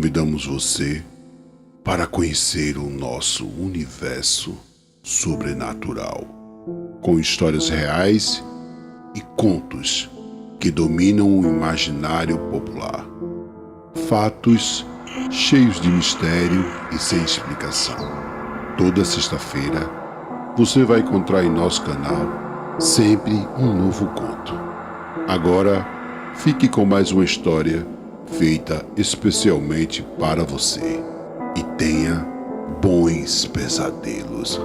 convidamos você para conhecer o nosso universo sobrenatural, com histórias reais e contos que dominam o imaginário popular. Fatos cheios de mistério e sem explicação. Toda sexta-feira você vai encontrar em nosso canal sempre um novo conto. Agora fique com mais uma história feita especialmente para você e tenha bons pesadelos.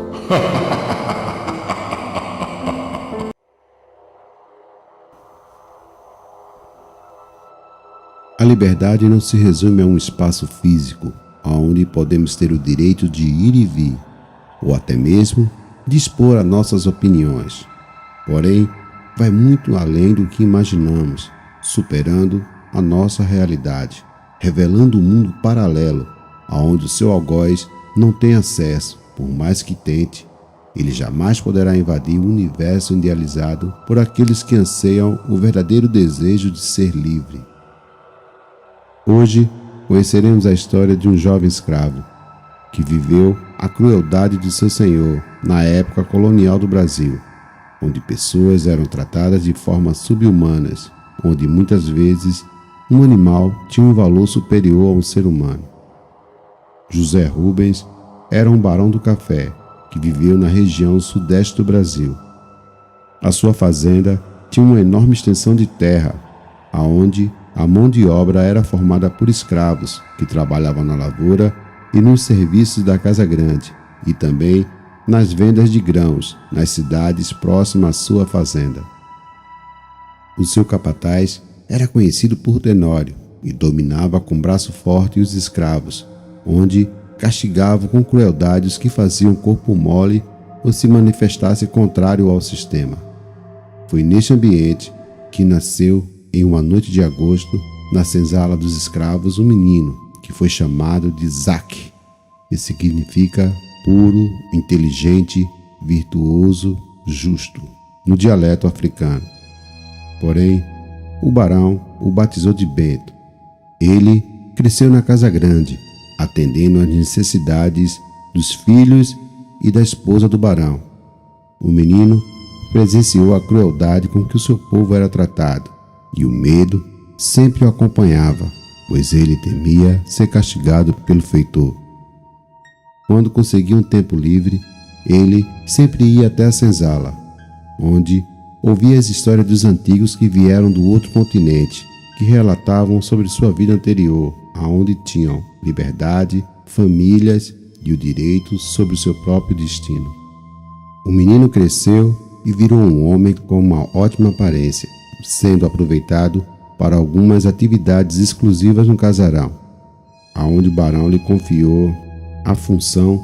A liberdade não se resume a um espaço físico, onde podemos ter o direito de ir e vir, ou até mesmo dispor as nossas opiniões. Porém, vai muito além do que imaginamos, superando a nossa realidade, revelando um mundo paralelo, aonde o seu algoz não tem acesso. Por mais que tente, ele jamais poderá invadir o universo idealizado por aqueles que anseiam o verdadeiro desejo de ser livre. Hoje, conheceremos a história de um jovem escravo que viveu a crueldade de seu senhor na época colonial do Brasil, onde pessoas eram tratadas de formas subhumanas, onde muitas vezes um animal tinha um valor superior a um ser humano. José Rubens era um barão do café que viveu na região sudeste do Brasil. A sua fazenda tinha uma enorme extensão de terra, aonde a mão de obra era formada por escravos que trabalhavam na lavoura e nos serviços da casa grande, e também nas vendas de grãos nas cidades próximas à sua fazenda. O seu capataz era conhecido por Tenório e dominava com braço forte os escravos, onde castigava com crueldade os que faziam corpo mole ou se manifestasse contrário ao sistema. Foi neste ambiente que nasceu, em uma noite de agosto, na senzala dos escravos, um menino que foi chamado de Zaque, que significa puro, inteligente, virtuoso, justo, no dialeto africano. Porém, o barão o batizou de Bento. Ele cresceu na casa grande, atendendo às necessidades dos filhos e da esposa do barão. O menino presenciou a crueldade com que o seu povo era tratado, e o medo sempre o acompanhava, pois ele temia ser castigado pelo feitor. Quando conseguia um tempo livre, ele sempre ia até a senzala, onde ouvia as histórias dos antigos que vieram do outro continente, que relatavam sobre sua vida anterior, aonde tinham liberdade, famílias e o direito sobre o seu próprio destino. O menino cresceu e virou um homem com uma ótima aparência, sendo aproveitado para algumas atividades exclusivas no casarão, aonde o barão lhe confiou a função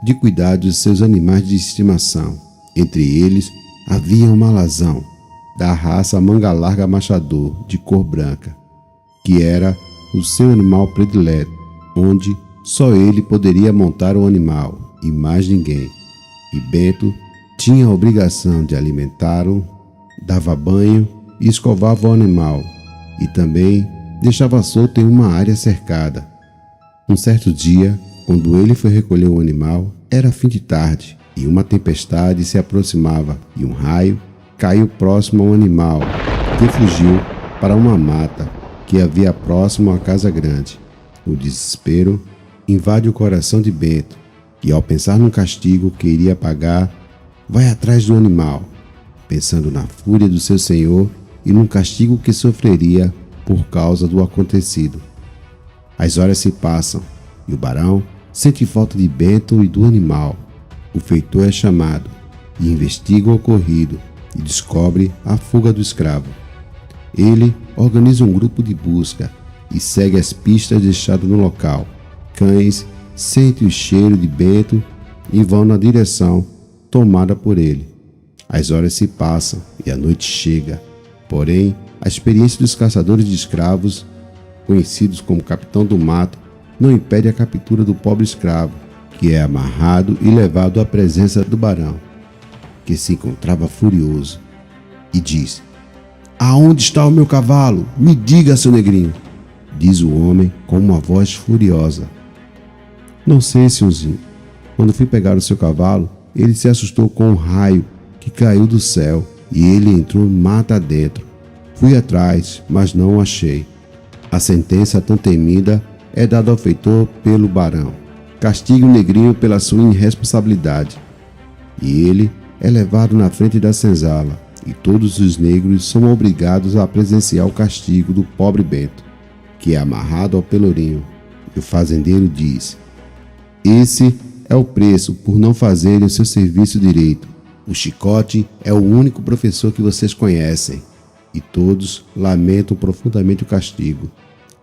de cuidar dos seus animais de estimação. Entre eles havia um malazão, da raça manga-larga machador, de cor branca, que era o seu animal predileto, onde só ele poderia montar o animal e mais ninguém. E Bento tinha a obrigação de alimentá-lo, dava banho e escovava o animal, e também deixava solto em uma área cercada. Um certo dia, quando ele foi recolher o animal, era fim de tarde, e uma tempestade se aproximava, e um raio caiu próximo ao animal, que fugiu para uma mata que havia próximo à casa grande. O desespero invade o coração de Bento, e ao pensar no castigo que iria pagar, vai atrás do animal, pensando na fúria do seu senhor e no castigo que sofreria por causa do acontecido. As horas se passam e o barão sente falta de Bento e do animal. O feitor é chamado e investiga o ocorrido e descobre a fuga do escravo. Ele organiza um grupo de busca e segue as pistas deixadas no local. Cães sentem o cheiro de Bento e vão na direção tomada por ele. As horas se passam e a noite chega. Porém, a experiência dos caçadores de escravos, conhecidos como Capitão do Mato, não impede a captura do pobre escravo, que é amarrado e levado à presença do barão, que se encontrava furioso, e diz: "Aonde está o meu cavalo? Me diga, seu negrinho." diz o homem com uma voz furiosa. Não sei, senhorzinho. Quando fui pegar o seu cavalo, ele se assustou com um raio que caiu do céu e ele entrou mata adentro. Fui atrás, mas não o achei. A sentença tão temida é dada ao feitor pelo barão. Castigue o negrinho pela sua irresponsabilidade. E ele é levado na frente da senzala, e todos os negros são obrigados a presenciar o castigo do pobre Bento, que é amarrado ao pelourinho. E o fazendeiro diz: esse é o preço por não fazerem o seu serviço direito. O chicote é o único professor que vocês conhecem. E todos lamentam profundamente o castigo,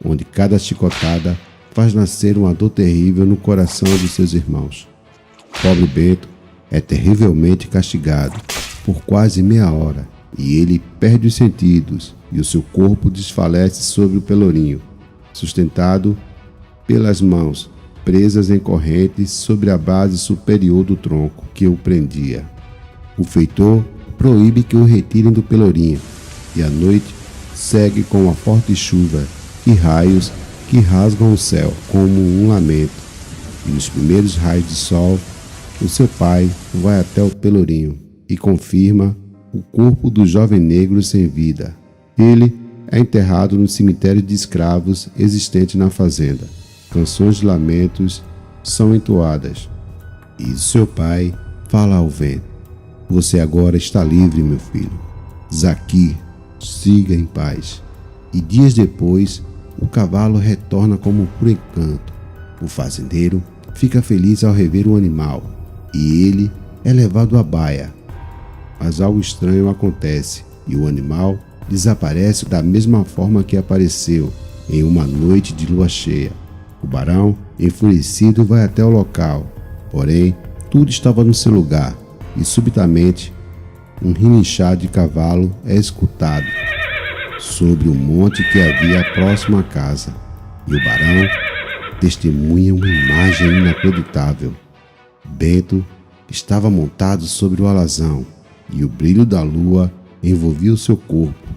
onde cada chicotada faz nascer uma dor terrível no coração dos seus irmãos. Pobre Bento é terrivelmente castigado por quase meia hora, e ele perde os sentidos e o seu corpo desfalece sobre o pelourinho, sustentado pelas mãos presas em correntes sobre a base superior do tronco que o prendia. O feitor proíbe que o retirem do pelourinho, e a noite segue com uma forte chuva e raios que rasgam o céu como um lamento. E nos primeiros raios de sol, o seu pai vai até o pelourinho e confirma o corpo do jovem negro sem vida. Ele é enterrado no cemitério de escravos existente na fazenda. Canções de lamentos são entoadas. E seu pai fala ao vento: você agora está livre, meu filho. Zaqui, siga em paz. E dias depois, o cavalo retorna como por encanto. O fazendeiro fica feliz ao rever o animal, e ele é levado à baia. Mas algo estranho acontece, e o animal desaparece da mesma forma que apareceu em uma noite de lua cheia. O barão, enfurecido, vai até o local, porém, tudo estava no seu lugar, e subitamente, um relinchar de cavalo é escutado sobre o monte que havia próximo à casa, e o barão testemunha uma imagem inacreditável. Bento estava montado sobre o alazão, e o brilho da lua envolvia o seu corpo.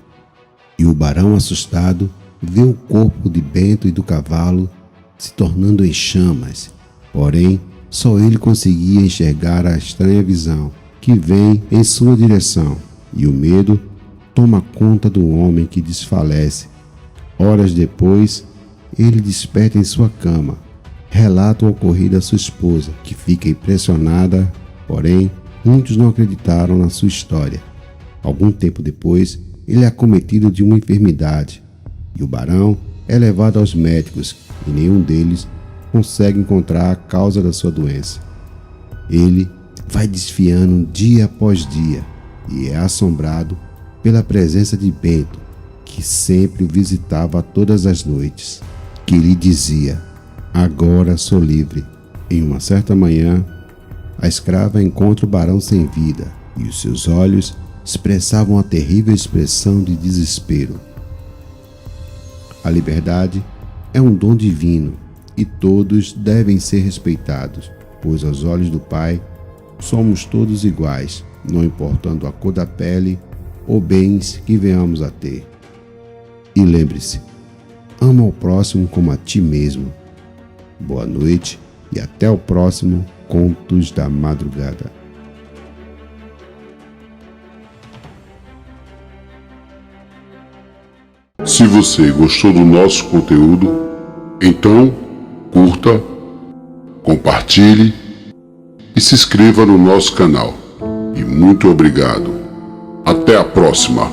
E o barão, assustado, vê o corpo de Bento e do cavalo se tornando em chamas. Porém, só ele conseguia enxergar a estranha visão que vem em sua direção, e o medo toma conta do homem que desfalece. Horas depois, ele desperta em sua cama, relata o ocorrido à sua esposa, que fica impressionada, porém, muitos não acreditaram na sua história. Algum tempo depois, ele é acometido de uma enfermidade, e o barão é levado aos médicos, e nenhum deles consegue encontrar a causa da sua doença. Ele vai desfiando dia após dia, e é assombrado pela presença de Bento, que sempre o visitava todas as noites, que lhe dizia: agora sou livre. Em uma certa manhã, a escrava encontra o barão sem vida, e os seus olhos expressavam a terrível expressão de desespero. A liberdade é um dom divino, e todos devem ser respeitados, pois aos olhos do Pai somos todos iguais, não importando a cor da pele ou bens que venhamos a ter. E lembre-se, ama o próximo como a ti mesmo. Boa noite e até o próximo Contos da Madrugada. Se você gostou do nosso conteúdo, então curta, compartilhe e se inscreva no nosso canal. E muito obrigado. Até a próxima.